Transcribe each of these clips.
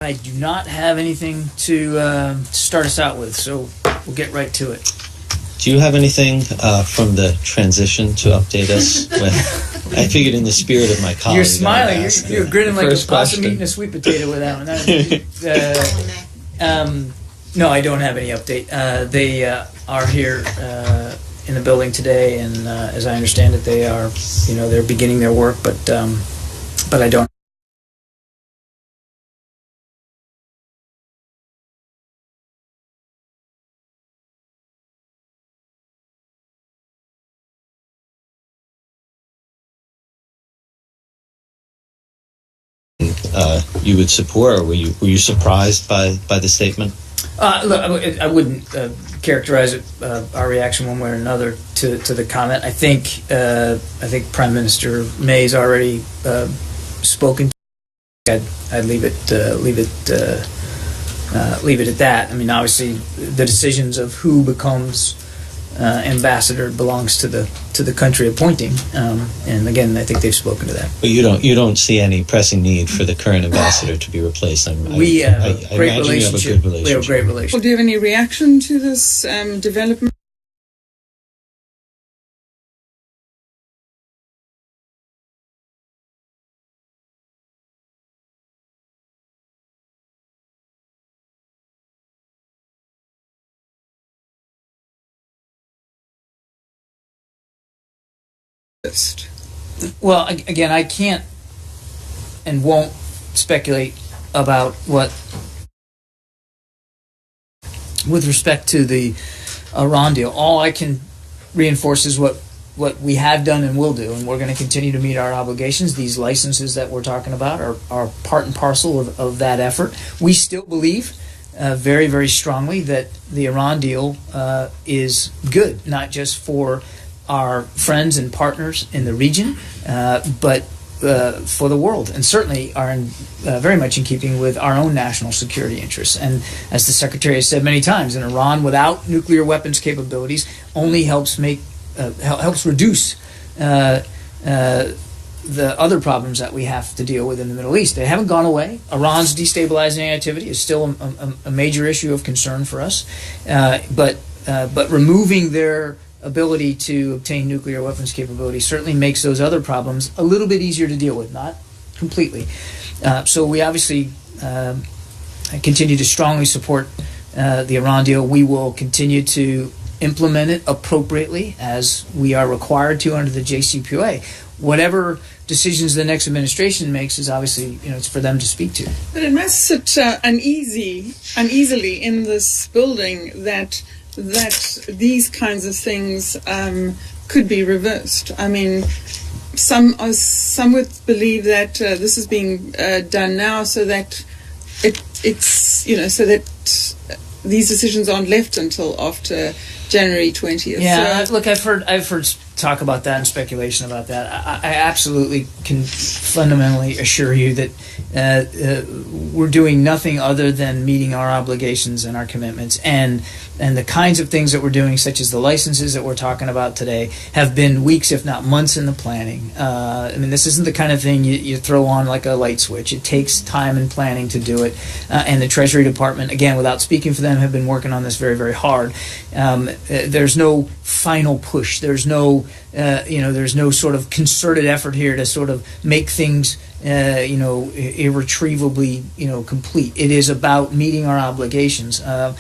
I do not have anything to start us out with, so we'll get right to it. Do you have anything from the transition to update us with? I figured in the spirit of my colleague. You're smiling. You're grinning like a possum question. eating a sweet potato with that one. No, I don't have any update. They are here in the building today, and as I understand it, they are, they're beginning their work, but I don't. You would support, or were you surprised by the statement? Look, I wouldn't characterize it, our reaction one way or another to the comment. I think Prime Minister May's already spoken. I'd leave it at that. I mean, obviously, the decisions of who becomes ambassador belongs to the country appointing, and again, I think they've spoken to that. But you don't see any pressing need for the current ambassador to be replaced. We have a great relationship. We have a great relationship. Well, do you have any reaction to this development? Well, again, I can't and won't speculate about what, with respect to the Iran deal. All I can reinforce is what we have done and will do, and we're going to continue to meet our obligations. These licenses that we're talking about are part and parcel of that effort. We still believe very, very strongly that the Iran deal is good, not just for our friends and partners in the region, but for the world, and certainly are very much in keeping with our own national security interests. And as the Secretary has said many times, an Iran without nuclear weapons capabilities only helps reduce the other problems that we have to deal with in the Middle East. They haven't gone away. Iran's destabilizing activity is still a major issue of concern for us, but removing their ability to obtain nuclear weapons capability certainly makes those other problems a little bit easier to deal with, not completely. So we obviously continue to strongly support the Iran deal. We will continue to implement it appropriately as we are required to under the JCPOA. Whatever decisions the next administration makes is obviously, it's for them to speak to. But it must sit uneasily in this building that these kinds of things could be reversed. I mean, some would believe that this is being done now so that so that these decisions aren't left until after January 20th. Yeah, look, I've heard talk about that and speculation about that. I absolutely can fundamentally assure you that we're doing nothing other than meeting our obligations and our commitments, and the kinds of things that we're doing, such as the licenses that we're talking about today, have been weeks, if not months, in the planning. I mean, this isn't the kind of thing you throw on like a light switch. It takes time and planning to do it, and the Treasury Department, again, without speaking for them, have been working on this very, very hard. There's no final push. There's no sort of concerted effort here to sort of make things irretrievably complete. It is about meeting our obligations. And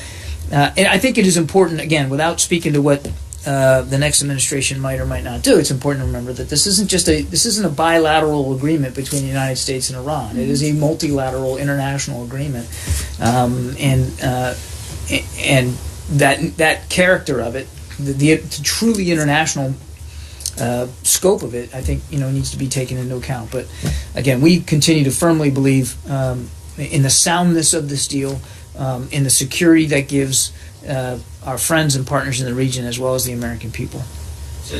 I think it is important, again, without speaking to what the next administration might or might not do, it's important to remember that this isn't a bilateral agreement between the United States and Iran. Mm-hmm. It is a multilateral international agreement, and that character of it, the truly international scope of it, I think needs to be taken into account. But again, we continue to firmly believe in the soundness of this deal, in the security that gives our friends and partners in the region, as well as the American people. So,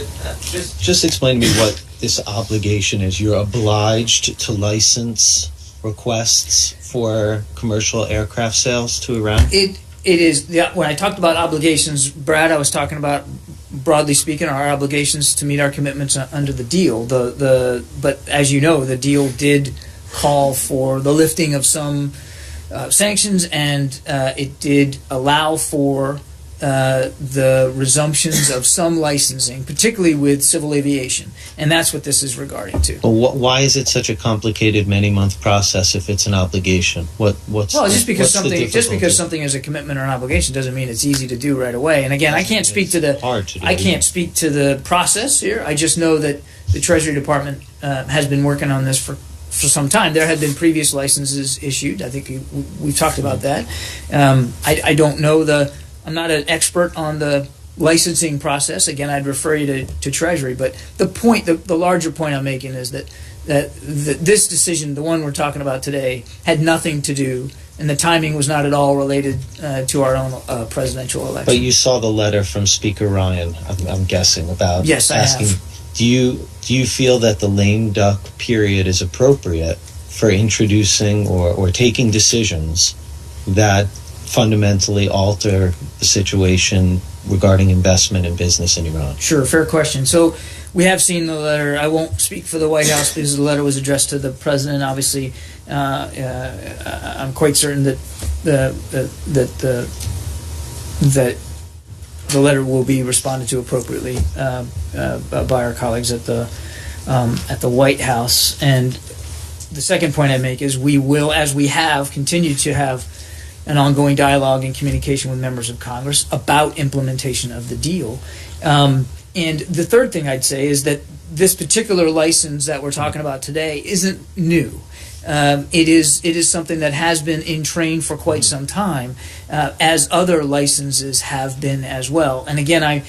just explain to me what this obligation is. You're obliged to license requests for commercial aircraft sales to Iran? It is. When I talked about obligations, Brad, I was talking about, broadly speaking, our obligations to meet our commitments under the deal. But as you know, the deal did call for the lifting of some sanctions, and it did allow for the resumptions of some licensing, particularly with civil aviation, and that's what this is regarding to. Well, why is it such a complicated many-month process if it's an obligation? Just because something is a commitment or an obligation doesn't mean it's easy to do right away. And again, I can't speak to the process here. I just know that the Treasury Department has been working on this for some time. There had been previous licenses issued. I think we've talked about that. I don't know I'm not an expert on the licensing process. Again, I'd refer you to Treasury. But the larger point I'm making is that this decision, the one we're talking about today, had nothing to do, and the timing was not at all related to our own presidential election. But you saw the letter from Speaker Ryan, I'm guessing, about asking. I have. Do you feel that the lame duck period is appropriate for introducing or taking decisions that fundamentally alter the situation regarding investment and business in Iran? Sure, fair question. So we have seen the letter. I won't speak for the White House because the letter was addressed to the president. Obviously, I'm quite certain that the letter will be responded to appropriately by our colleagues at the White House. And the second point I make is we will, as we have, continue to have an ongoing dialogue and communication with members of Congress about implementation of the deal. And the third thing I'd say is that this particular license that we're talking about today isn't new. It is something that has been in train for quite some time, as other licenses have been as well. And again, I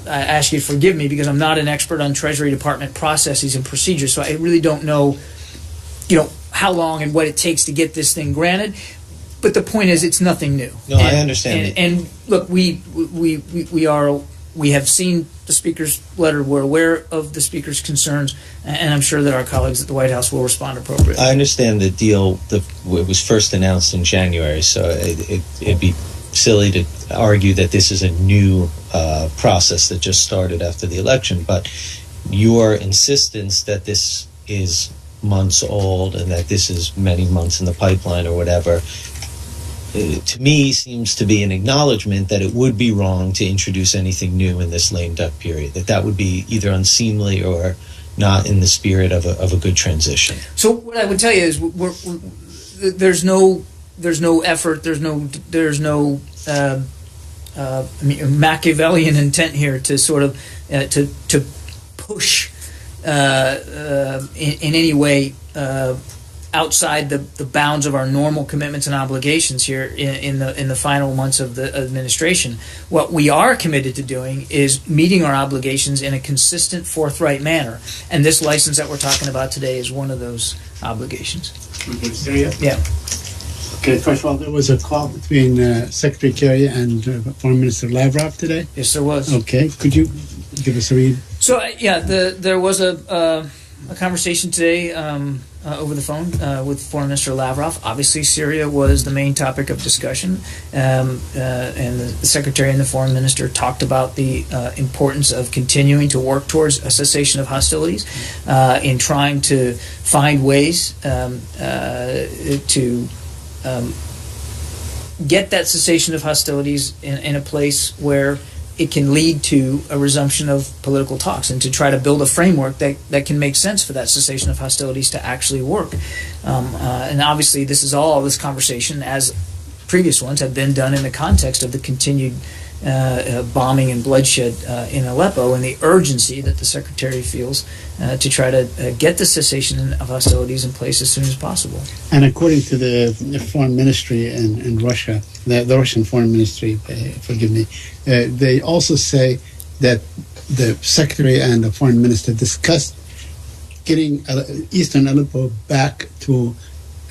ask you to forgive me because I'm not an expert on Treasury Department processes and procedures, so I really don't know, how long and what it takes to get this thing granted. But the point is, it's nothing new. No, I understand. And look, we have seen the Speaker's letter. We're aware of the Speaker's concerns, and I'm sure that our colleagues at the White House will respond appropriately. I understand the deal. It was first announced in January, so it'd be silly to argue that this is a new process that just started after the election. But your insistence that this is months old and that this is many months in the pipeline or whatever, to me seems to be an acknowledgement that it would be wrong to introduce anything new in this lame duck period, that would be either unseemly or not in the spirit of a good transition. So what I would tell you is there's no effort, there's no Machiavellian intent here to sort of to push in any way outside the bounds of our normal commitments and obligations here in the final months of the administration. What we are committed to doing is meeting our obligations in a consistent, forthright manner. And this license that we're talking about today is one of those obligations. Syria? Yeah. Okay, first of all, there was a call between Secretary Kerry and Foreign Minister Lavrov today. Yes, there was. Okay, could you give us a read? So, there was a conversation today over the phone with Foreign Minister Lavrov. Obviously, Syria was the main topic of discussion, and the Secretary and the Foreign Minister talked about the importance of continuing to work towards a cessation of hostilities, in trying to find ways to get that cessation of hostilities in a place where it can lead to a resumption of political talks, and to try to build a framework that can make sense for that cessation of hostilities to actually work. And obviously this conversation, as previous ones, have been done in the context of the continued bombing and bloodshed in Aleppo, and the urgency that the Secretary feels to try to get the cessation of hostilities in place as soon as possible. And according to the Foreign Ministry in Russia, the Russian Foreign Ministry, forgive me, they also say that the Secretary and the Foreign Minister discussed getting Eastern Aleppo back to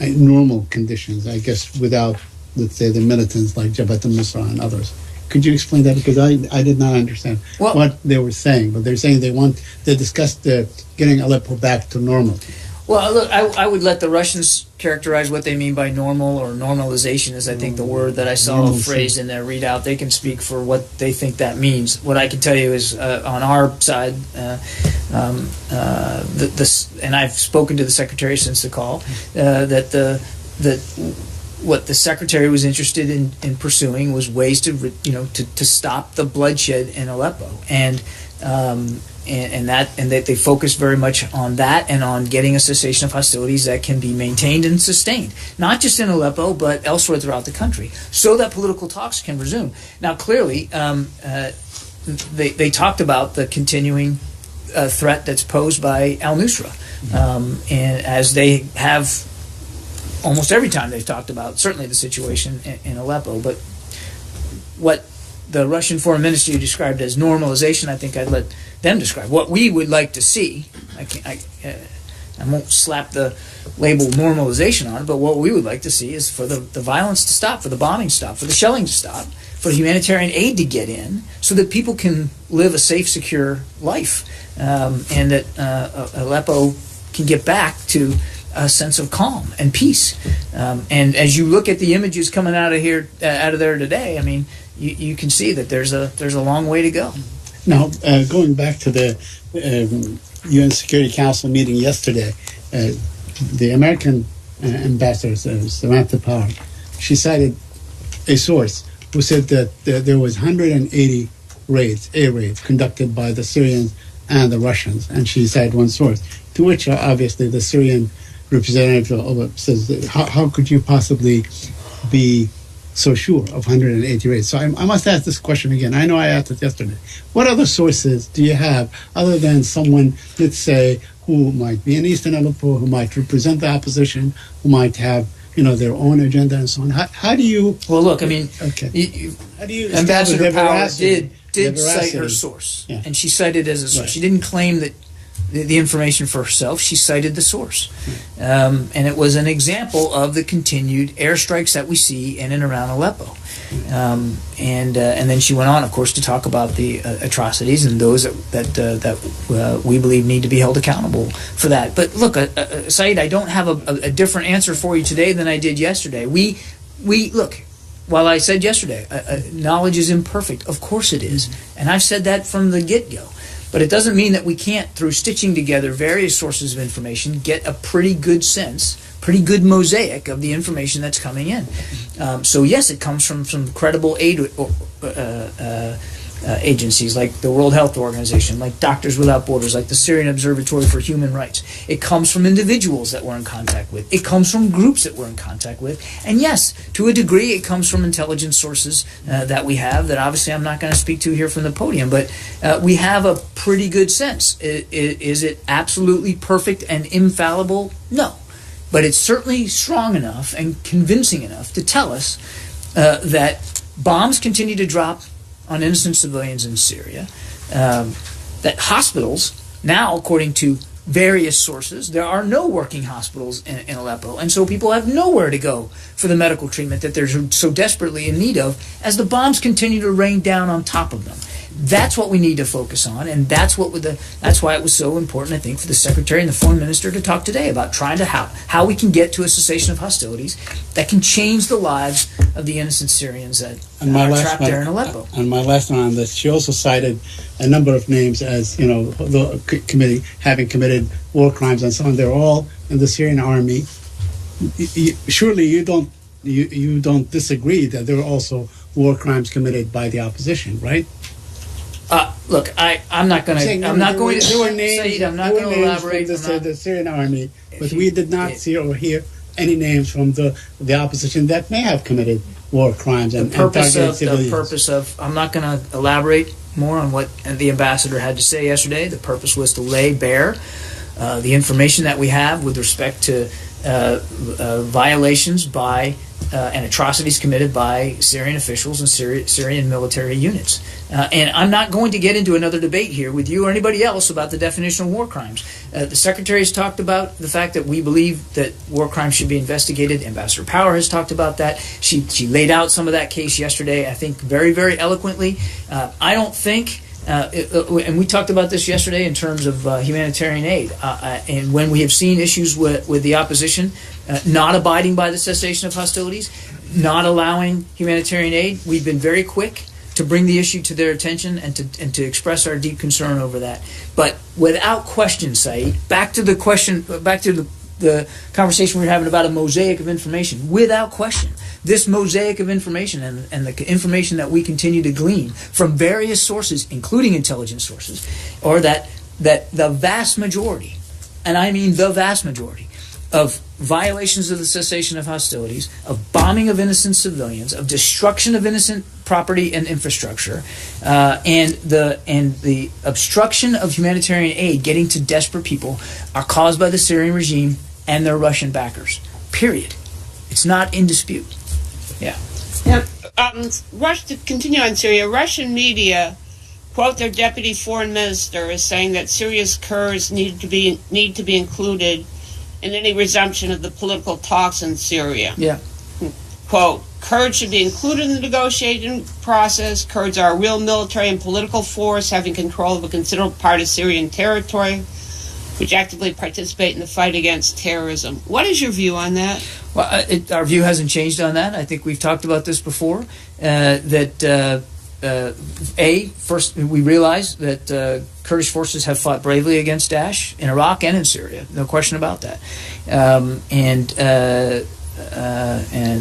normal conditions, I guess, without, let's say, the militants like Jabhat al-Nusra and others. Could you explain that? Because I did not understand what they were saying, but they're saying they discussed getting Aleppo back to normal. Well, look, I would let the Russians characterize what they mean by normal, or normalization is, I think, the word that I saw phrased in their readout. They can speak for what they think that means. What I can tell you is, on our side, and I've spoken to the Secretary since the call, that what the secretary was interested in pursuing was ways to stop the bloodshed in Aleppo, and that they focused very much on that and on getting a cessation of hostilities that can be maintained and sustained, not just in Aleppo but elsewhere throughout the country, so that political talks can resume. Now, clearly, they talked about the continuing threat that's posed by al-Nusra, and as they have almost every time they've talked about certainly the situation in Aleppo. But what the Russian Foreign Ministry described as normalization, I think I'd let them describe. What we would like to see, I won't slap the label normalization on it, but what we would like to see is for the violence to stop, for the bombing to stop, for the shelling to stop, for humanitarian aid to get in so that people can live a safe, secure life, and that Aleppo can get back to a sense of calm and peace. And as you look at the images coming out of there today, I mean, you can see that there's a long way to go. Now, going back to the UN Security Council meeting yesterday, the American ambassador, Samantha Power, she cited a source who said that there was 180 air raids conducted by the Syrians and the Russians, and she cited one source, to which obviously the Syrian representative says, how could you possibly be so sure of 180 raids? So I must ask this question again. I know I asked it yesterday. What other sources do you have other than someone, let's say, who might be in Eastern Aleppo, who might represent the opposition, who might have their own agenda and so on? How do you? Well, look, I mean, okay. How do you? Ambassador Power did cite her source, and she cited it as a source. Right. She didn't claim that the information for herself. She cited the source, and it was an example of the continued airstrikes that we see in and around Aleppo. And then she went on, of course, to talk about the atrocities and those that we believe need to be held accountable for that. But look, Saeed, I don't have a different answer for you today than I did yesterday. We look. While I said yesterday, knowledge is imperfect. Of course it is, and I've said that from the get-go. But it doesn't mean that we can't, through stitching together various sources of information, get a pretty good sense, pretty good mosaic of the information that's coming in. So yes, it comes from some credible aid agencies like the World Health Organization, like Doctors Without Borders, like the Syrian Observatory for Human Rights. It comes from individuals that we're in contact with. It comes from groups that we're in contact with. And yes, to a degree, it comes from intelligence sources that we have that obviously I'm not going to speak to here from the podium, but we have a pretty good sense. Is it absolutely perfect and infallible? No. But it's certainly strong enough and convincing enough to tell us that bombs continue to drop on innocent civilians in Syria, that hospitals, now according to various sources, there are no working hospitals in Aleppo, and so people have nowhere to go for the medical treatment that they're so desperately in need of as the bombs continue to rain down on top of them. That's what we need to focus on, and that's why it was so important, I think, for the Secretary and the Foreign Minister to talk today about trying to how we can get to a cessation of hostilities that can change the lives of the innocent Syrians that are trapped there in Aleppo. And my last one on this, she also cited a number of names as, the committee having committed war crimes and so on. They're all in the Syrian army. Surely you don't disagree that there are also war crimes committed by the opposition, right? Look, I'm not going to. I'm not going to. There were names. Saeed, I'm not going to elaborate. From the Syrian army, but we did not see or hear any names from the opposition that may have committed war crimes and targeted civilians. The purpose of. I'm not going to elaborate more on what the ambassador had to say yesterday. The purpose was to lay bare the information that we have with respect to violations by and atrocities committed by Syrian officials and Syrian military units. And I'm not going to get into another debate here with you or anybody else about the definition of war crimes. The Secretary has talked about the fact that we believe that war crimes should be investigated. Ambassador Power has talked about that. She laid out some of that case yesterday, I think, very, very eloquently. I don't think... and we talked about this yesterday in terms of humanitarian aid. And when we have seen issues with the opposition not abiding by the cessation of hostilities, not allowing humanitarian aid, we've been very quick to bring the issue to their attention and to express our deep concern over that. But without question, Saeed, back to the the conversation we were having about a mosaic of information. Without question, this mosaic of information and the information that we continue to glean from various sources, including intelligence sources, or that the vast majority, and I mean the vast majority, of violations of the cessation of hostilities, of bombing of innocent civilians, of destruction of innocent property and infrastructure, and the obstruction of humanitarian aid getting to desperate people are caused by the Syrian regime and their Russian backers. Period. It's not in dispute. Yeah. Yeah. To continue on Syria, Russian media quote their deputy foreign minister as saying that Syria's Kurds need to be included in any resumption of the political talks in Syria. Yeah. Quote, Kurds should be included in the negotiating process. Kurds are a real military and political force having control of a considerable part of Syrian territory, which actively participate in the fight against terrorism. What is your view on that? Well, our view hasn't changed on that. I think we've talked about this before, first, we realize that Kurdish forces have fought bravely against Daesh in Iraq and in Syria. No question about that. And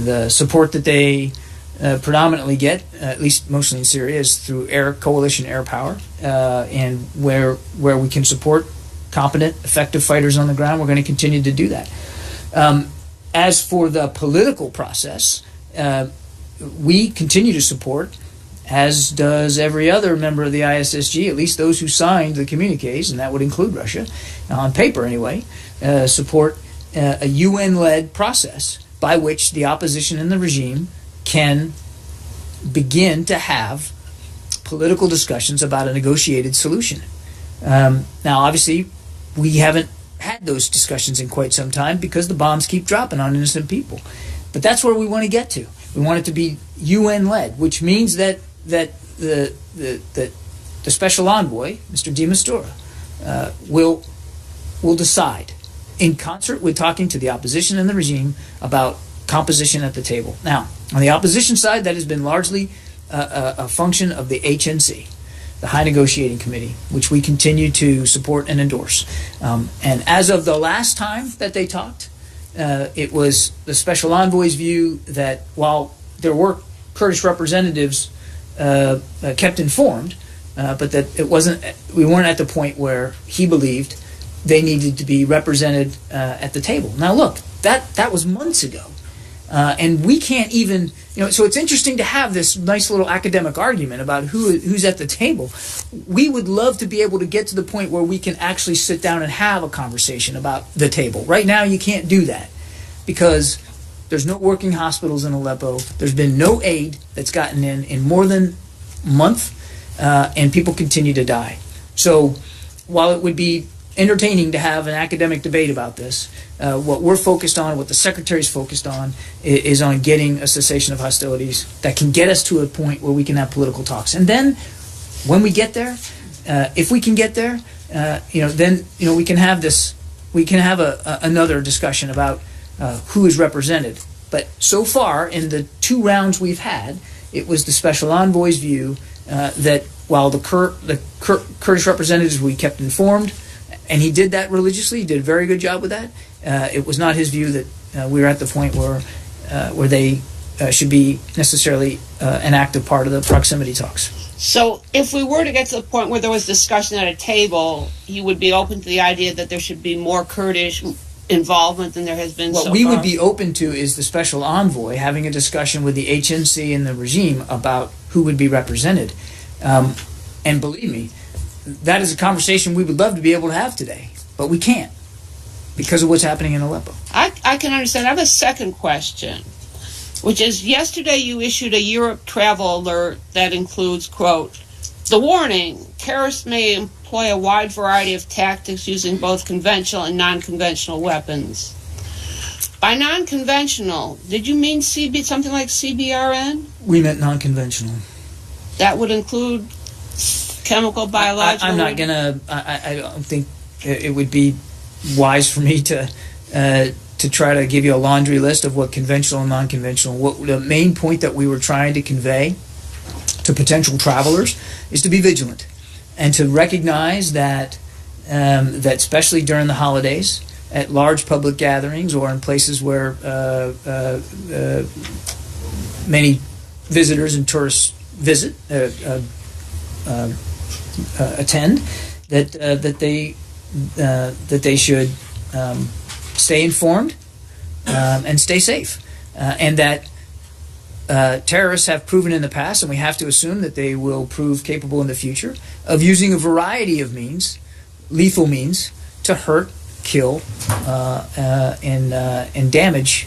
the support that they predominantly get, at least mostly in Syria, is through coalition air power. And where we can support competent, effective fighters on the ground, we're going to continue to do that. As for the political process, we continue to support, as does every other member of the ISSG, at least those who signed the communiques, and that would include Russia, on paper anyway, support a UN-led process by which the opposition and the regime can begin to have political discussions about a negotiated solution. Now, obviously, we haven't had those discussions in quite some time because the bombs keep dropping on innocent people. But that's where we want to get to. We want it to be UN-led, which means that the special envoy, Mr. de Mistura, will decide in concert with talking to the opposition and the regime about composition at the table. Now, on the opposition side, that has been largely a function of the HNC, the High Negotiating Committee, which we continue to support and endorse. And as of the last time that they talked, it was the special envoy's view that while there were Kurdish representatives kept informed, but that we weren't at the point where he believed they needed to be represented at the table. Now, look, that was months ago, and we can't even. So it's interesting to have this nice little academic argument about who's at the table. We would love to be able to get to the point where we can actually sit down and have a conversation about the table. Right now, you can't do that because there's no working hospitals in Aleppo. There's been no aid that's gotten in more than a month, and people continue to die. So while it would be entertaining to have an academic debate about this, what we're focused on, what the Secretary's focused on, is on getting a cessation of hostilities that can get us to a point where we can have political talks. And then when we get there, if we can get there, then we can have this. We can have another discussion about who is represented. But so far, in the 2 rounds we've had, it was the special envoy's view that while the Kurdish representatives we kept informed, and he did that religiously, he did a very good job with that, it was not his view that we were at the point where they should be necessarily an active part of the proximity talks. So if we were to get to the point where there was discussion at a table, you would be open to the idea that there should be more Kurdish involvement than there has been so far? What we would be open to is the special envoy having a discussion with the HNC and the regime about who would be represented. And believe me, that is a conversation we would love to be able to have today, but we can't because of what's happening in Aleppo. I can understand. I have a second question, which is yesterday you issued a Europe travel alert that includes, quote, the warning, terrorists may employ a wide variety of tactics using both conventional and non-conventional weapons. By non-conventional, did you mean something like CBRN? We meant non-conventional. That would include chemical, biological? I'm not going to... I don't think it would be wise for me to try to give you a laundry list of what conventional and non-conventional... The main point that we were trying to convey to potential travelers is to be vigilant and to recognize that especially during the holidays, at large public gatherings or in places where many visitors and tourists attend, that they should stay informed and stay safe, and that terrorists have proven in the past, and we have to assume that they will prove capable in the future, of using a variety of means, lethal means, to hurt, kill, and damage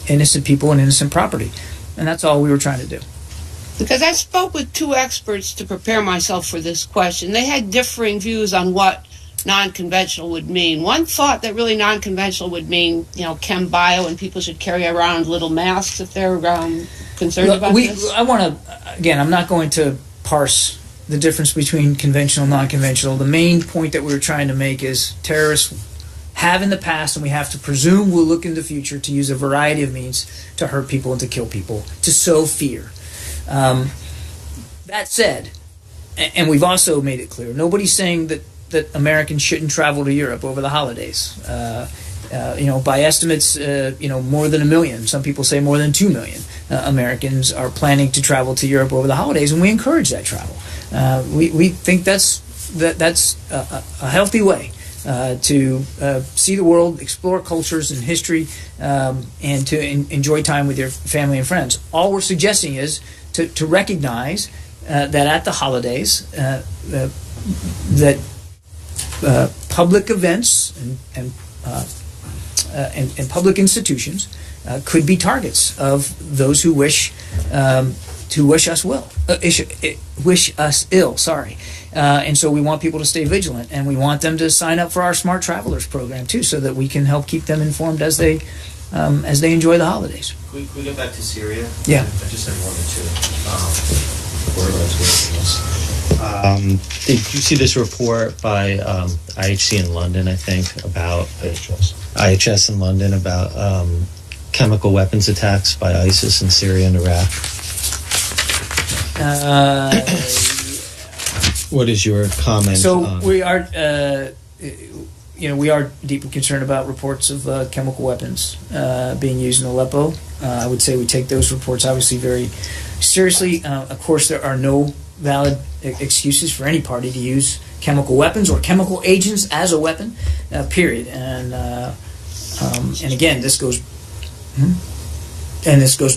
innocent people and innocent property. And that's all we were trying to do. Because I spoke with two experts to prepare myself for this question. They had differing views on what non-conventional would mean. One thought that really non-conventional would mean, chem bio, and people should carry around little masks if they're concerned about this. I want to, again, I'm not going to parse the difference between conventional and non-conventional. The main point that we were trying to make is terrorists have in the past, and we have to presume will look in the future to use a variety of means to hurt people and to kill people, to sow fear. That said, and we've also made it clear, nobody's saying that Americans shouldn't travel to Europe over the holidays. By estimates, more than 1 million. Some people say more than 2 million Americans are planning to travel to Europe over the holidays, and we encourage that travel. We think that's a healthy way to see the world, explore cultures and history, and to enjoy time with your family and friends. All we're suggesting is to recognize that at the holidays, that public events and public institutions could be targets of those who wish to wish us ill. Sorry, and so we want people to stay vigilant, and we want them to sign up for our Smart Travelers program too, so that we can help keep them informed as they enjoy the holidays. Can we get back to Syria? Yeah. I just had one or two words working this. Did you see this report by IHC in London, I think, about IHS in London about chemical weapons attacks by ISIS in Syria and Iraq? What is your comment? So we are, we are deeply concerned about reports of chemical weapons being used in Aleppo. I would say we take those reports obviously very seriously. Of course, there are no valid excuses for any party to use chemical weapons or chemical agents as a weapon, period. And again, this goes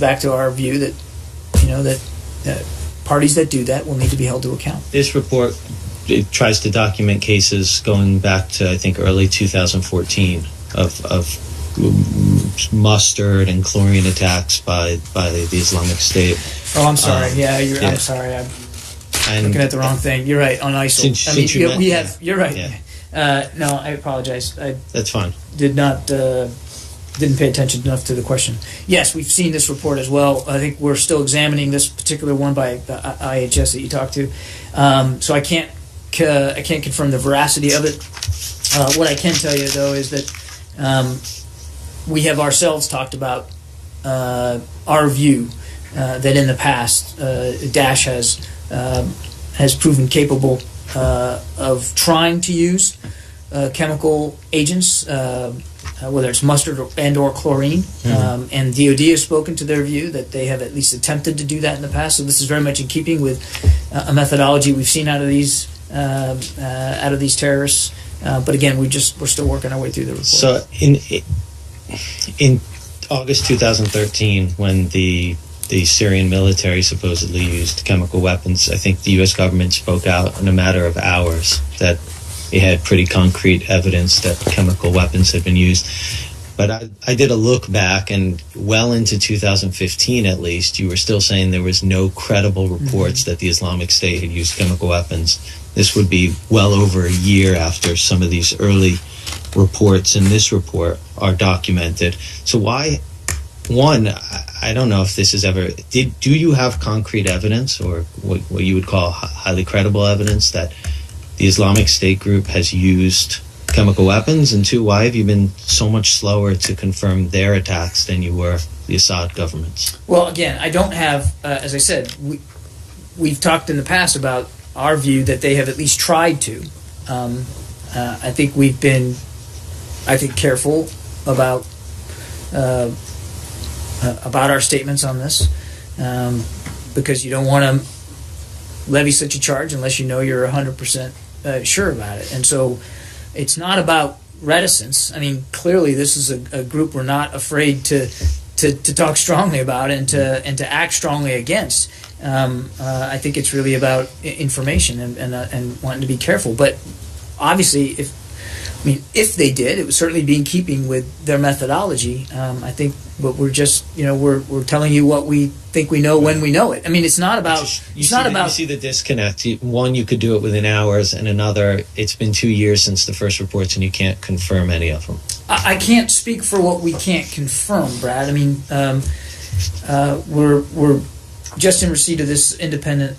back to our view that that parties that do that will need to be held to account. This report, it tries to document cases going back to, I think, early 2014 of mustard and chlorine attacks by the Islamic State. Oh, I'm sorry. I'm sorry. I'm looking at the wrong thing. You're right, on ISIL. You're right. Yeah. No, I apologize. That's fine. Didn't pay attention enough to the question. Yes, we've seen this report as well. I think we're still examining this particular one by IHS that you talked to. So I can't confirm the veracity of it. What I can tell you, though, is that we have ourselves talked about our view that in the past Daesh has proven capable of trying to use chemical agents, whether it's mustard or chlorine. And DOD has spoken to their view that they have at least attempted to do that in the past. So this is very much in keeping with a methodology we've seen out of these terrorists. But again, we're still working our way through the report. So in August 2013, when the Syrian military supposedly used chemical weapons, I think the U.S. government spoke out in a matter of hours that it had pretty concrete evidence that chemical weapons had been used. But I did a look back, and well into 2015 at least, you were still saying there was no credible reports that the Islamic State had used chemical weapons. This would be well over a year after some of these early reports in this report are documented. So why, one, I don't know if this is ever, do you have concrete evidence, or what you would call highly credible evidence, that the Islamic State group has used chemical weapons? And two, why have you been so much slower to confirm their attacks than you were the Assad government's? Well, again, I don't have, as I said, we've talked in the past about our view that they have at least tried to. I think we've been I think, careful about our statements on this, because you don't want to levy such a charge unless you know you're 100% sure about it. And so it's not about reticence. I mean, clearly this is a group we're not afraid to talk strongly about and to act strongly against. I think it's really about information and wanting to be careful. But obviously, if they did, it would certainly be in keeping with their methodology. I think, but we're just, we're telling you what we think we know when we know it. I mean, it's not about. You see the disconnect. One, you could do it within hours, and another, it's been 2 years since the first reports, and you can't confirm any of them. I can't speak for what we can't confirm, Brad. I mean, we're just in receipt of this independent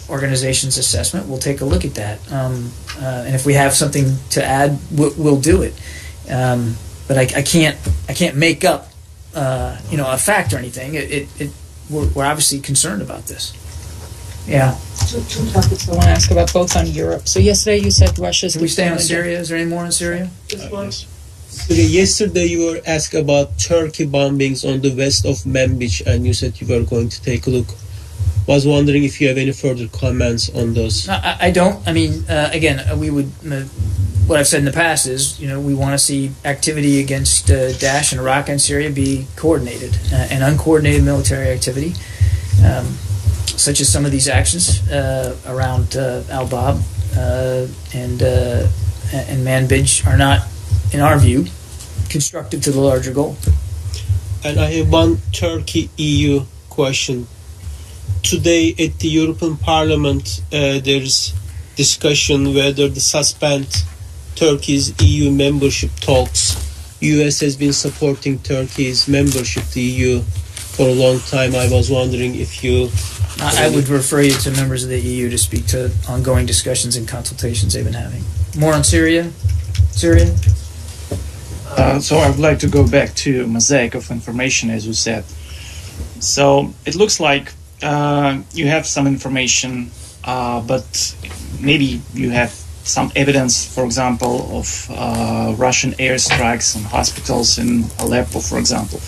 organization's assessment. We'll take a look at that, and if we have something to add, we'll do it. But I can't make up a fact or anything. We're obviously concerned about this. Yeah. Two topics I want to ask about, both on Europe. So yesterday you said Russia's. Can we stay on Syria? Is there any more on Syria? Yes. Yesterday you were asked about Turkey bombings on the west of Manbij, and you said you were going to take a look. Was wondering if you have any further comments on those. No, I don't. I mean, again, we would. What I've said in the past is, we want to see activity against Daesh in Iraq and Syria be coordinated, and uncoordinated military activity, such as some of these actions around Al-Bab and Manbij, are not, in our view, constructive to the larger goal. And I have one Turkey-EU question. Today at the European Parliament, there is discussion whether to suspend Turkey's EU membership talks. US has been supporting Turkey's membership to EU for a long time. I was wondering if you... I would refer you to members of the EU to speak to ongoing discussions and consultations they've been having. More on Syria? Syria? So I would like to go back to mosaic of information, as you said. So it looks like you have some information, but maybe you have some evidence, for example, of Russian airstrikes on hospitals in Aleppo, for example.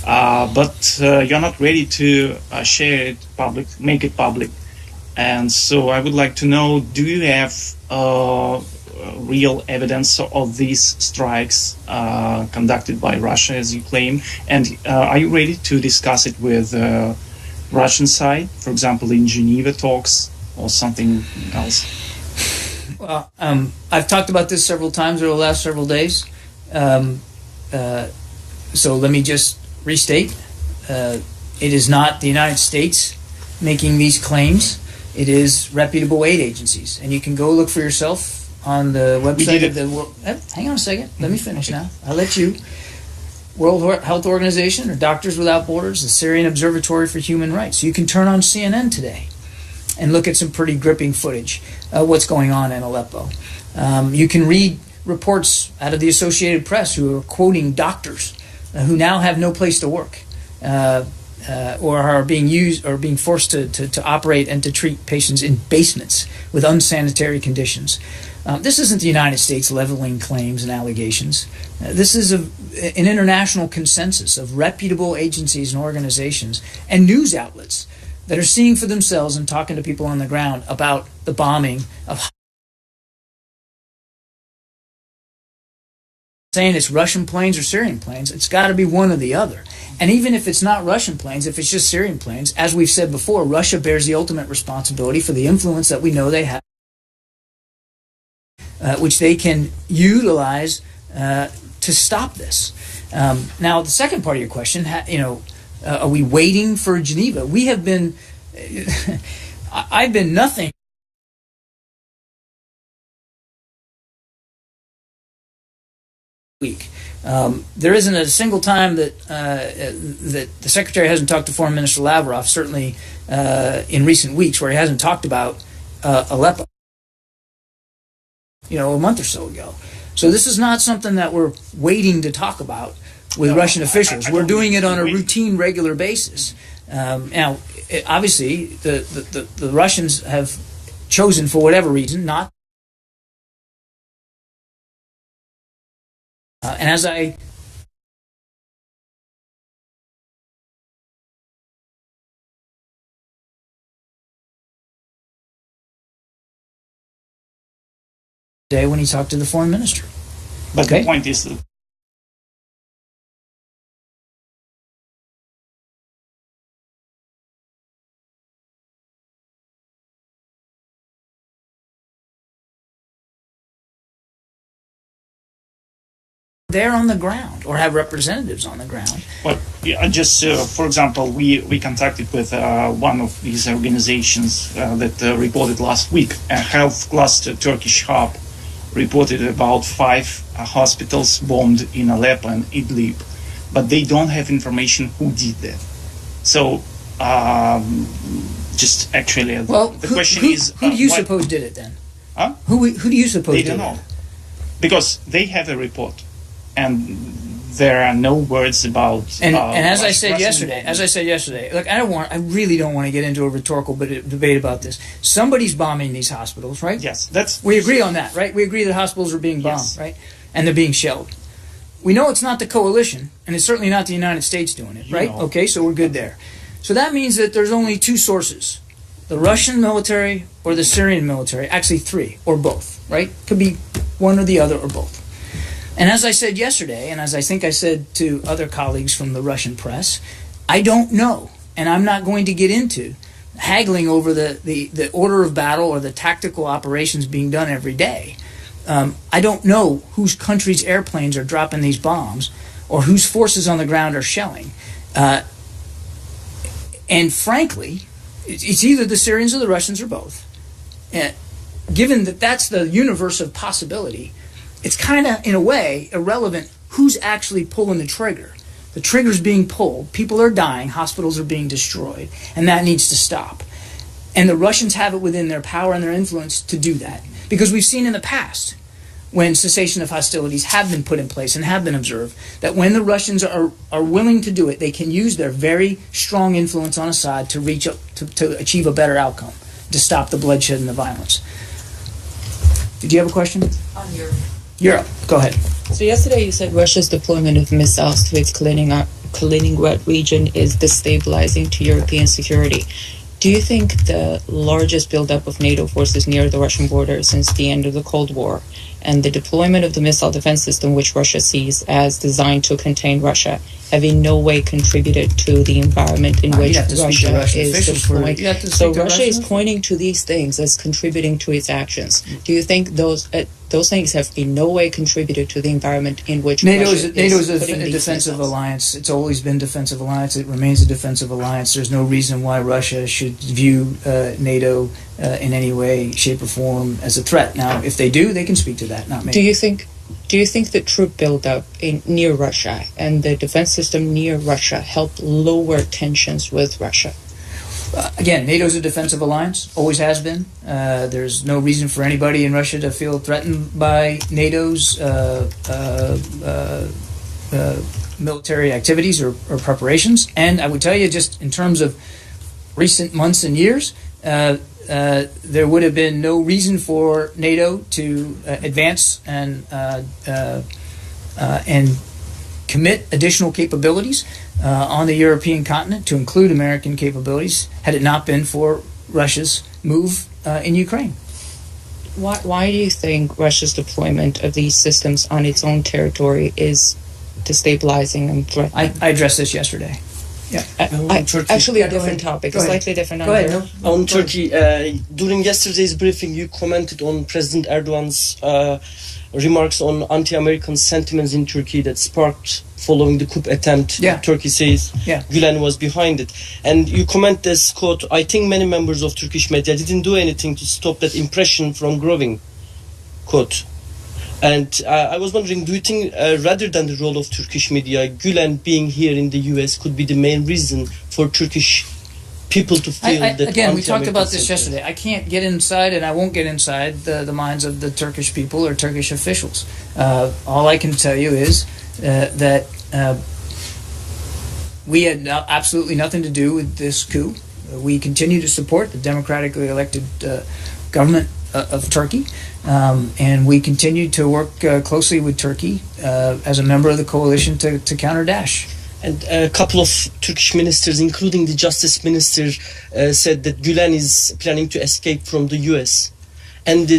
But you're not ready to share it public, make it public. And so I would like to know, do you have real evidence of these strikes conducted by Russia, as you claim? And are you ready to discuss it with Russian side, for example, in Geneva talks or something else? Well, I've talked about this several times over the last several days. So let me just restate. It is not the United States making these claims. It is reputable aid agencies. And you can go look for yourself on the website of the World... Hang on a second. Let me finish now. I'll let you. World Health Organization or Doctors Without Borders, the Syrian Observatory for Human Rights. You can turn on CNN today and look at some pretty gripping footage of what's going on in Aleppo. You can read reports out of the Associated Press who are quoting doctors who now have no place to work or are being used or being forced to operate and to treat patients in basements with unsanitary conditions. This isn't the United States leveling claims and allegations. This is an international consensus of reputable agencies and organizations and news outlets that are seeing for themselves and talking to people on the ground about the bombing of... saying it's Russian planes or Syrian planes. It's got to be one or the other. And even if it's not Russian planes, if it's just Syrian planes, as we've said before, Russia bears the ultimate responsibility for the influence that we know they have, which they can utilize to stop this. Now, the second part of your question, are we waiting for Geneva? We have been, I've been nothing. Week. There isn't a single time that that the Secretary hasn't talked to Foreign Minister Lavrov, certainly in recent weeks, where he hasn't talked about Aleppo, a month or so ago. So this is not something that we're waiting to talk about with Russian officials. We're doing it on a routine, regular basis. Now, obviously, the Russians have chosen, for whatever reason, not And as I day when he talked to the foreign minister. But Okay. the point is, They're on the ground or have representatives on the ground. well, yeah, just for example, we contacted with one of these organizations that reported last week, a health cluster Turkish hub reported about 5 hospitals bombed in Aleppo and Idlib, but they don't have information who did that. So, just actually, Well, the who, question who, is, who do you what- suppose did it then? Huh? Who do you suppose They did don't it? know, because they have a report, and there are no words about. And as I Russian said yesterday, look, I really don't want to get into a rhetorical debate about this. Somebody's bombing these hospitals, right? Yes, that's We agree on that, right? We agree that hospitals are being bombed, Yes. right? And they're being shelled. We know it's not the coalition, and it's certainly not the United States doing it, right? know. Okay, so we're good there. So that means that there's only 2 sources: the Russian military or the Syrian military. Actually, 3 or both, right? Could be one or the other or both. And as I said yesterday, and as I think I said to other colleagues from the Russian press, I don't know, and I'm not going to get into haggling over the order of battle or the tactical operations being done every day. I don't know whose country's airplanes are dropping these bombs or whose forces on the ground are shelling. And frankly, it's either the Syrians or the Russians or both. And given that that's the universe of possibility, it's kind of, in a way, irrelevant who's actually pulling the trigger. The trigger's being pulled, people are dying, hospitals are being destroyed, and that needs to stop. And the Russians have it within their power and their influence to do that. Because we've seen in the past, when cessation of hostilities have been put in place and have been observed, that when the Russians are willing to do it, they can use their very strong influence on Assad to reach up, to achieve a better outcome, to stop the bloodshed and the violence. Did you have a question? On Europe. Europe, go ahead. So yesterday you said Russia's deployment of missiles to its Kaliningrad region is destabilizing to European security. Do you think the largest buildup of NATO forces near the Russian border since the end of the Cold War and the deployment of the missile defense system, which Russia sees as designed to contain Russia, have in no way contributed to the environment in which You'd have to speak to Russia Russian is officials deploying? you'd have to So speak to Russia is Russian- pointing to these things as contributing to its actions. Do you think those things have in no way contributed to the environment in which NATO Russia is putting a these defensive missiles? alliance. It's always been defensive alliance. It remains a defensive alliance. There's no reason why Russia should view NATO in any way, shape, or form as a threat. Now, if they do, they can speak to that, not me. Do you think the troop buildup near Russia and the defense system near Russia helped lower tensions with Russia? Again, NATO's a defensive alliance, always has been. There's no reason for anybody in Russia to feel threatened by NATO's military activities or preparations. And I would tell you, just in terms of recent months and years, there would have been no reason for NATO to advance and commit additional capabilities on the European continent, to include American capabilities, had it not been for Russia's move in Ukraine. Why do you think Russia's deployment of these systems on its own territory is destabilizing and threatening? I addressed this yesterday. Actually, a different topic, Go a ahead. slightly different. Go ahead. Under- No? On Turkey, during yesterday's briefing, you commented on President Erdogan's remarks on anti-American sentiments in Turkey that sparked following the coup attempt. Yeah. Turkey says Yeah. Gülen was behind it. And you comment this quote, I think many members of Turkish media didn't do anything to stop that impression from growing, quote. And I was wondering, do you think rather than the role of Turkish media, Gülen being here in the US could be the main reason for Turkish people to feel that Again, we talked anti-American about this sentiment? yesterday. I can't get inside, and I won't get inside the minds of the Turkish people or Turkish officials. All I can tell you is that we had absolutely nothing to do with this coup. We continue to support the democratically elected government of Turkey, and we continue to work closely with Turkey as a member of the coalition to counter Daesh. And a couple of Turkish ministers, including the justice minister, said that Gülen is planning to escape from the U.S. And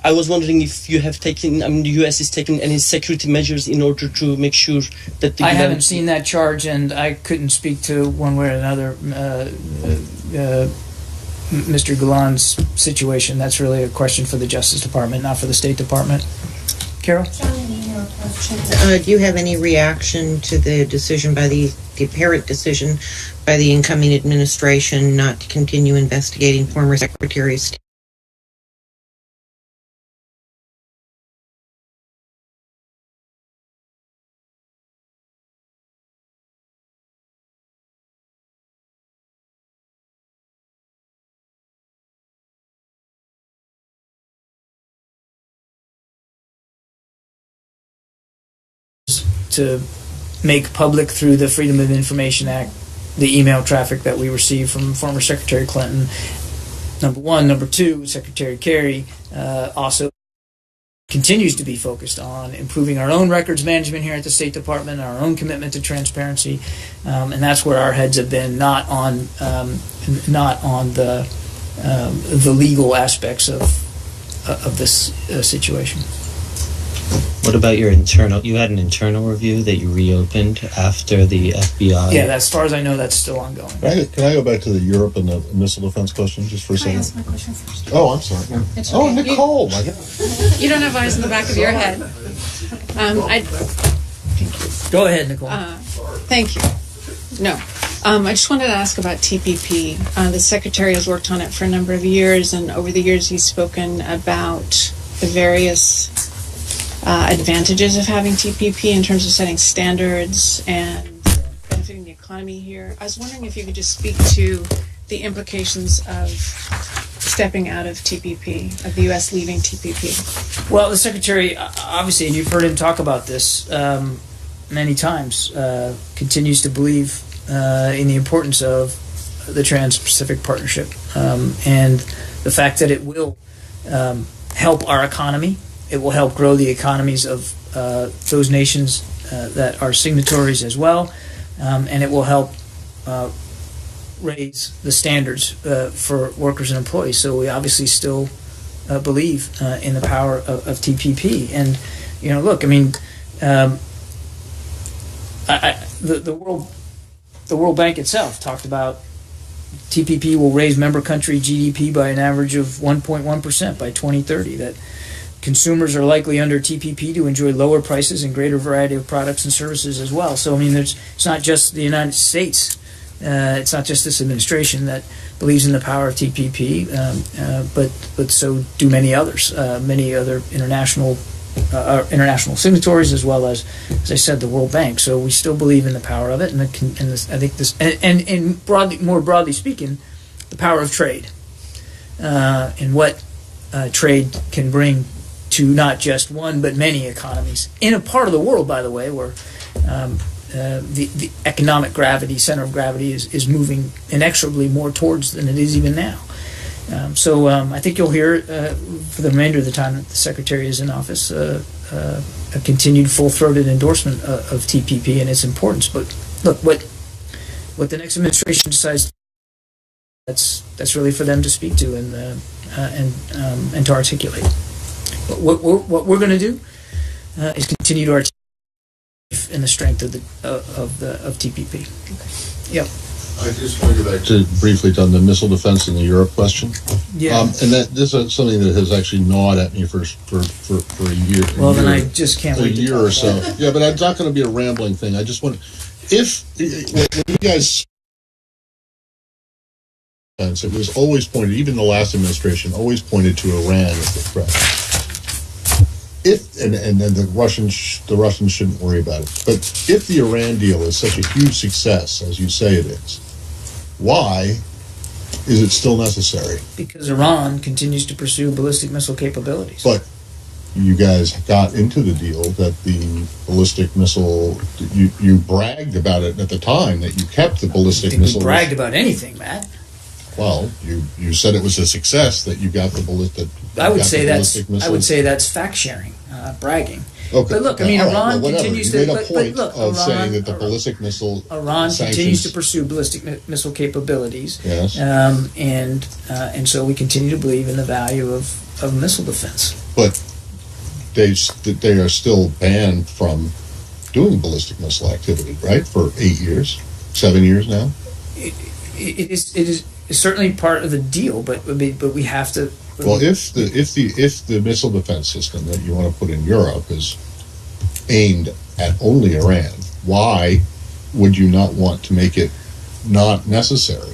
I was wondering if you have taken, the U.S. is taking any security measures in order to make sure that the I Gülen... haven't seen that charge, and I couldn't speak to one way or another Mr. Gulen's situation. That's really a question for the Justice Department, not for the State Department. Carol? Do you have any reaction to the decision by the apparent decision by the incoming administration not to continue investigating former Secretary of State? To make public through the Freedom of Information Act the email traffic that we received from former Secretary Clinton, number one. Number two, Secretary Kerry also continues to be focused on improving our own records management here at the State Department, our own commitment to transparency, and that's where our heads have been, not on the legal aspects of this situation. What about your internal? You had an internal review that you reopened after the FBI. Yeah, as far as I know, that's still ongoing. Can I go back to the Europe and the missile defense question just for a second? Can I ask my question first? Oh, I'm sorry. It's Oh, okay. Nicole, my God. You don't have eyes in the back of your head. Go ahead, Nicole. Thank you. No. I just wanted to ask about TPP. The Secretary has worked on it for a number of years, and over the years he's spoken about the various advantages of having TPP in terms of setting standards and benefiting the economy here. I was wondering if you could just speak to the implications of stepping out of TPP, of the U.S. leaving TPP. Well, the Secretary, obviously, and you've heard him talk about this many times, continues to believe in the importance of the Trans-Pacific Partnership and the fact that it will help our economy. It will help grow the economies of those nations that are signatories as well, and it will help raise the standards for workers and employees. So we obviously still believe in the power of TPP. And look, I mean, the World Bank itself talked about TPP will raise member country GDP by an average of 1.1% by 2030. That consumers are likely under TPP to enjoy lower prices and greater variety of products and services as well. So, I mean, it's not just the United States, it's not just this administration that believes in the power of TPP, but so do many others, many other international signatories, as well as I said, the World Bank. So we still believe in the power of it, and I think this, and more broadly speaking, the power of trade, and what trade can bring to not just one but many economies in a part of the world, by the way, where the economic gravity, center of gravity, is moving inexorably more towards than it is even now. So I think you'll hear for the remainder of the time that the Secretary is in office a continued full-throated endorsement of TPP and its importance. But look, what the next administration decides, that's really for them to speak to and to articulate. What we're going to do is continue to articulate in the strength of TPP. Okay. Yep. I just want to go back to briefly on the missile defense and the Europe question. Yeah. And that this is something that has actually gnawed at me for a year. Well, then I just can't wait a year or so. Yeah, but it's not going to be a rambling thing. I just want when you guys. It was always pointed, even the last administration always pointed to Iran as the threat. And then the Russians shouldn't worry about it. But if the Iran deal is such a huge success as you say it is, why is it still necessary? Because Iran continues to pursue ballistic missile capabilities. But you guys got into the deal that the ballistic missile, you bragged about it at the time, that you kept the ballistic missile. We bragged about anything, Matt. Well, you said it was a success that you got the ballistic. I would say missiles. that's fact sharing, bragging. Okay. But look, I mean, all right, Iran well, continues you to. made a But point look, of Iran, saying that the ballistic missile Iran sanctions, continues to pursue ballistic missile capabilities. Yes. And so we continue to believe in the value of missile defense. But they are still banned from doing ballistic missile activity, right? For 8 years, 7 years now. It is certainly part of the deal, but we have to. Well, if the missile defense system that you want to put in Europe is aimed at only Iran, why would you not want to make it not necessary?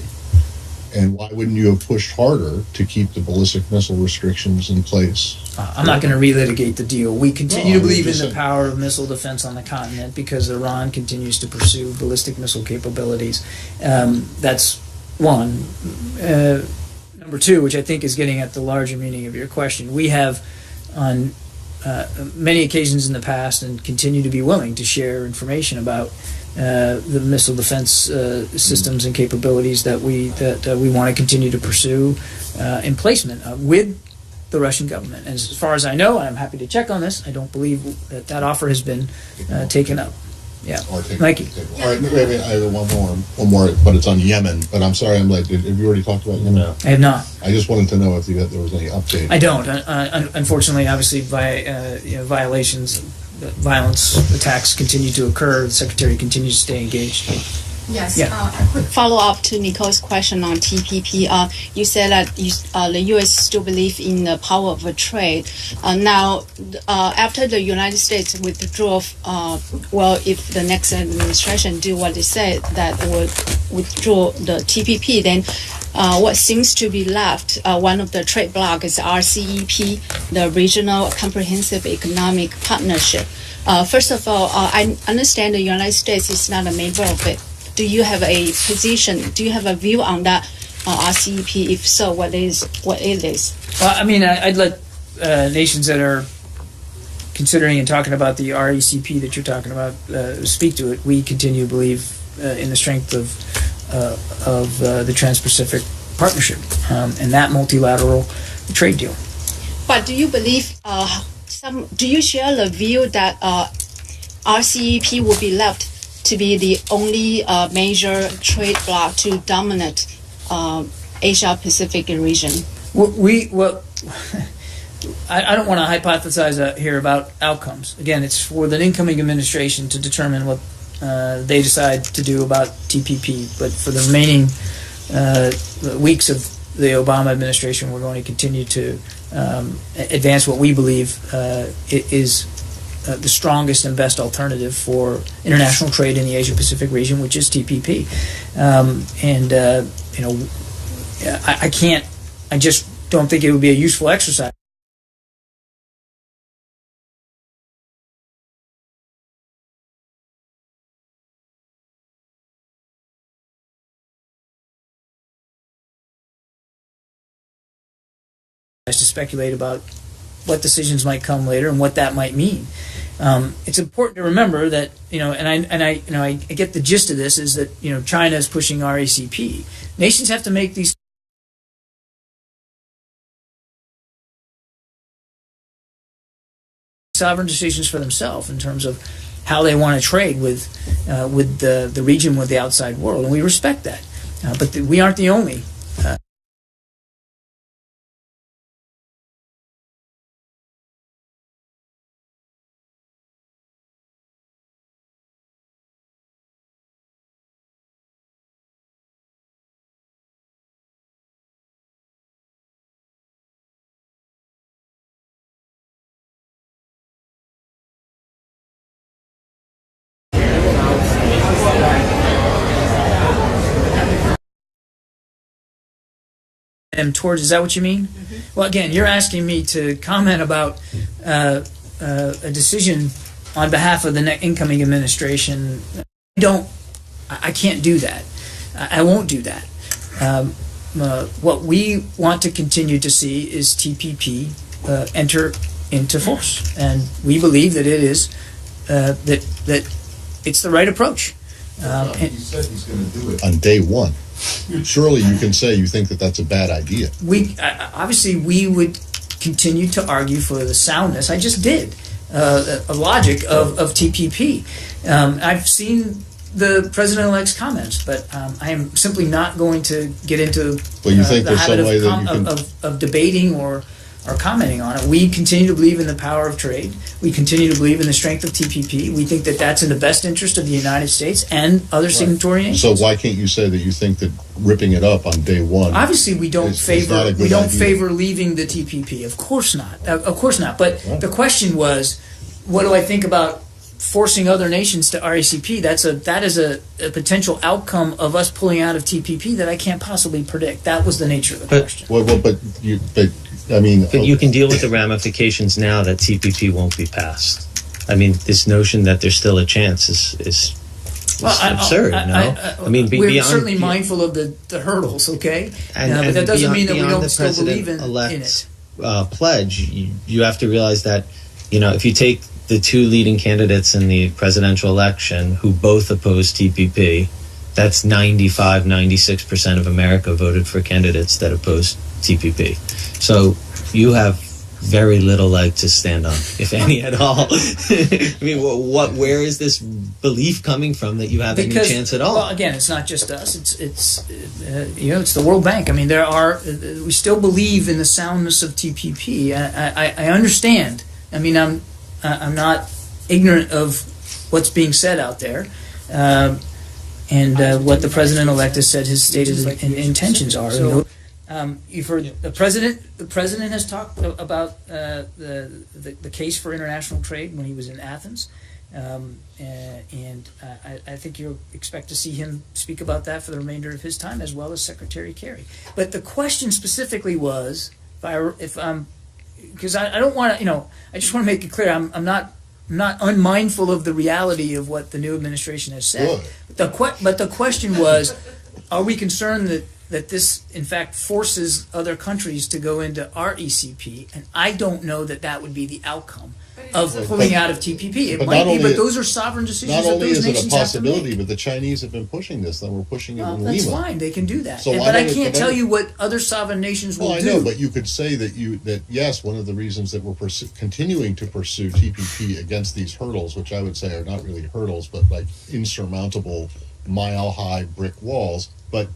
And why wouldn't you have pushed harder to keep the ballistic missile restrictions in place? I'm not going to relitigate the deal. We continue to believe in the saying. power of missile defense on the continent because Iran continues to pursue ballistic missile capabilities. That's one. Number two, which I think is getting at the larger meaning of your question, we have on many occasions in the past and continue to be willing to share information about the missile defense systems and capabilities that we want to continue to pursue in placement with the Russian government. And as far as I know, and I'm happy to check on this, I don't believe that offer has been taken up. Yeah, thank you. All right, wait, I have one more, but it's on Yemen. But I'm sorry I'm late. Have you already talked about Yemen? No. I have not. I just wanted to know if there was any update. I don't. Unfortunately, obviously, violations, violence, attacks continue to occur. The Secretary continues to stay engaged. Yes. Yeah. A quick follow-up to Nicole's question on TPP. You said that the U.S. still believe in the power of trade. Now, after the United States withdraw, if the next administration do what they said, that would withdraw the TPP, then what seems to be left, one of the trade blocs is RCEP, the Regional Comprehensive Economic Partnership. First of all, I understand the United States is not a member of it. Do you have a position? Do you have a view on that RCEP? If so, what it is? Well, I mean, I'd let nations that are considering and talking about the RCEP that you're talking about speak to it. We continue to believe in the strength of the Trans-Pacific Partnership and that multilateral trade deal. But do you believe do you share the view that RCEP will be left to be the only major trade bloc to dominate Asia Pacific region? I don't want to hypothesize here about outcomes. Again, it's for the incoming administration to determine what they decide to do about TPP. But for the remaining weeks of the Obama administration, we're going to continue to advance what we believe is the strongest and best alternative for international trade in the Asia-Pacific region, which is TPP. I just don't think it would be a useful exercise to speculate about what decisions might come later and what that might mean. It's important to remember that I get the gist of this is that China is pushing RCEP. Nations have to make these sovereign decisions for themselves in terms of how they want to trade with the region, with the outside world, and we respect that. But we aren't the only. Towards, is that what you mean? Mm-hmm. Well, again, you're asking me to comment about a decision on behalf of the incoming administration. I can't do that. I won't do that. What we want to continue to see is TPP enter into force, and we believe that it is that it's the right approach. He said he's going to do it on day one. Surely you can say you think that that's a bad idea. Obviously we would continue to argue for the soundness. I just did a logic of TPP. I've seen the president-elect's comments, but I am simply not going to get into Well, you think the there's habit some way of, that you can... of debating or commenting on it. We continue to believe in the power of trade. We continue to believe in the strength of TPP. We think that that's in the best interest of the United States and other signatory nations. So why can't you say that you think that ripping it up on day one? Obviously, we don't is not a favor good idea. favor leaving the TPP. Of course not. Of course not. But the question was, what do I think about forcing other nations to RCEP? That is a potential outcome of us pulling out of TPP that I can't possibly predict. That was the nature of the question. But you can deal with the ramifications now that TPP won't be passed. I mean, this notion that there's still a chance is absurd. We're beyond, certainly mindful of the hurdles, okay? And but that doesn't mean that we don't the still believe in president-elect's it. Pledge. You have to realize that, if you take the two leading candidates in the presidential election who both opposed TPP, that's 96% of America voted for candidates that opposed TPP. So you have very little leg to stand on, if any at all. I mean, where is this belief coming from that you have any chance at all? Well, again, it's not just us. It's the World Bank. I mean, we still believe in the soundness of TPP. I understand. I mean, I'm not ignorant of what's being said out there, and what the president-elect has said his stated intentions are. So, you've heard the president. The president has talked about the case for international trade when he was in Athens, and I think you'll expect to see him speak about that for the remainder of his time, as well as Secretary Kerry. But the question specifically was, because I don't want to, I just want to make it clear, I'm not unmindful of the reality of what the new administration has said. Sure. But the question was, are we concerned that this, in fact, forces other countries to go into RCEP? And I don't know that would be the outcome of pulling out of TPP. It might be, but those are sovereign decisions that those nations have to make. Not only is it a possibility, but the Chinese have been pushing this. Then we're pushing it in Lima. That's fine. They can do that. So but I can't tell you what other sovereign nations will do. Well, I know, but you could say that yes, one of the reasons that we're continuing to pursue TPP against these hurdles, which I would say are not really hurdles, but like insurmountable, mile-high brick walls. But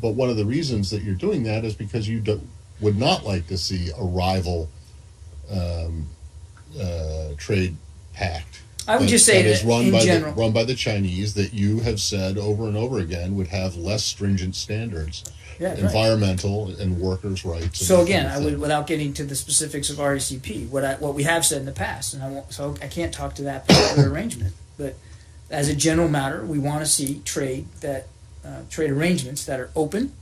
one of the reasons that you're doing that is because you would not like to see a rival trade pact. I would just say that is run in by general, run by the Chinese, that you have said over and over again would have less stringent standards, environmental and workers' rights. So again, I would, without getting to the specifics of RCEP, what we have said in the past, and I can't talk to that particular arrangement. But as a general matter, we want to see trade arrangements that are open,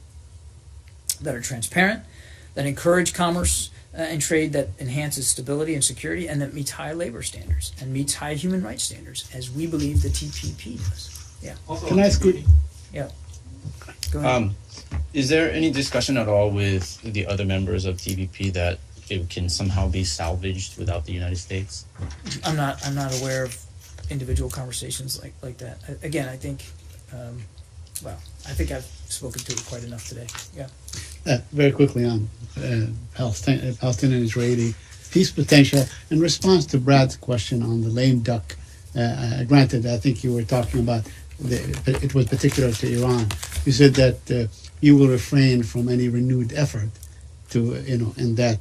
that are transparent, that encourage commerce and trade, that enhances stability and security, and that meets high labor standards and meets high human rights standards, as we believe the TPP does. Yeah. Can I ask you? Yeah. Go ahead. Is there any discussion at all with the other members of TPP that it can somehow be salvaged without the United States? I'm not aware of individual conversations like that. Again, I think. I think I've spoken to it quite enough today. Yeah. Very quickly on Palestinian-Israeli peace potential. In response to Brad's question on the lame duck, granted, I think you were talking about it was particular to Iran. You said that you will refrain from any renewed effort to, in that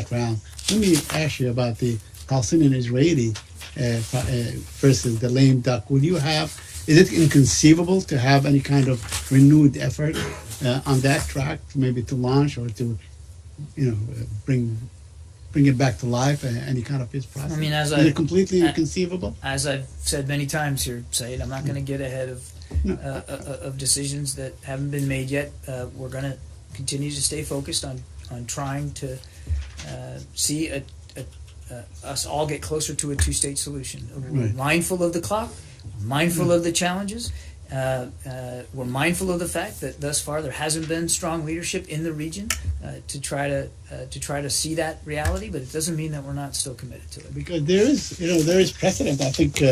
round. Let me ask you about the Palestinian-Israeli versus the lame duck. Is it inconceivable to have any kind of renewed effort on that track, maybe to launch or to, bring it back to life? Any kind of peace process? I mean, is it completely inconceivable? As I've said many times here, Said, I'm not going to get ahead of decisions that haven't been made yet. We're going to continue to stay focused on trying to see us all get closer to a two-state solution. We're mindful of the clock. Mindful of the challenges. We're mindful of the fact that thus far there hasn't been strong leadership in the region to try to see that reality, but it doesn't mean that we're not still committed to it. Because there is precedent. I think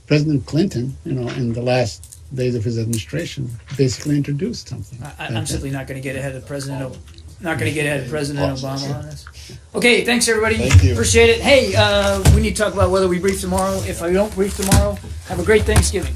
President Clinton, in the last days of his administration, basically introduced something. I'm simply not going to get ahead of President Obama on this. Okay, thanks everybody. Thank you. Appreciate it. Hey, we need to talk about whether we brief tomorrow. If I don't brief tomorrow, have a great Thanksgiving.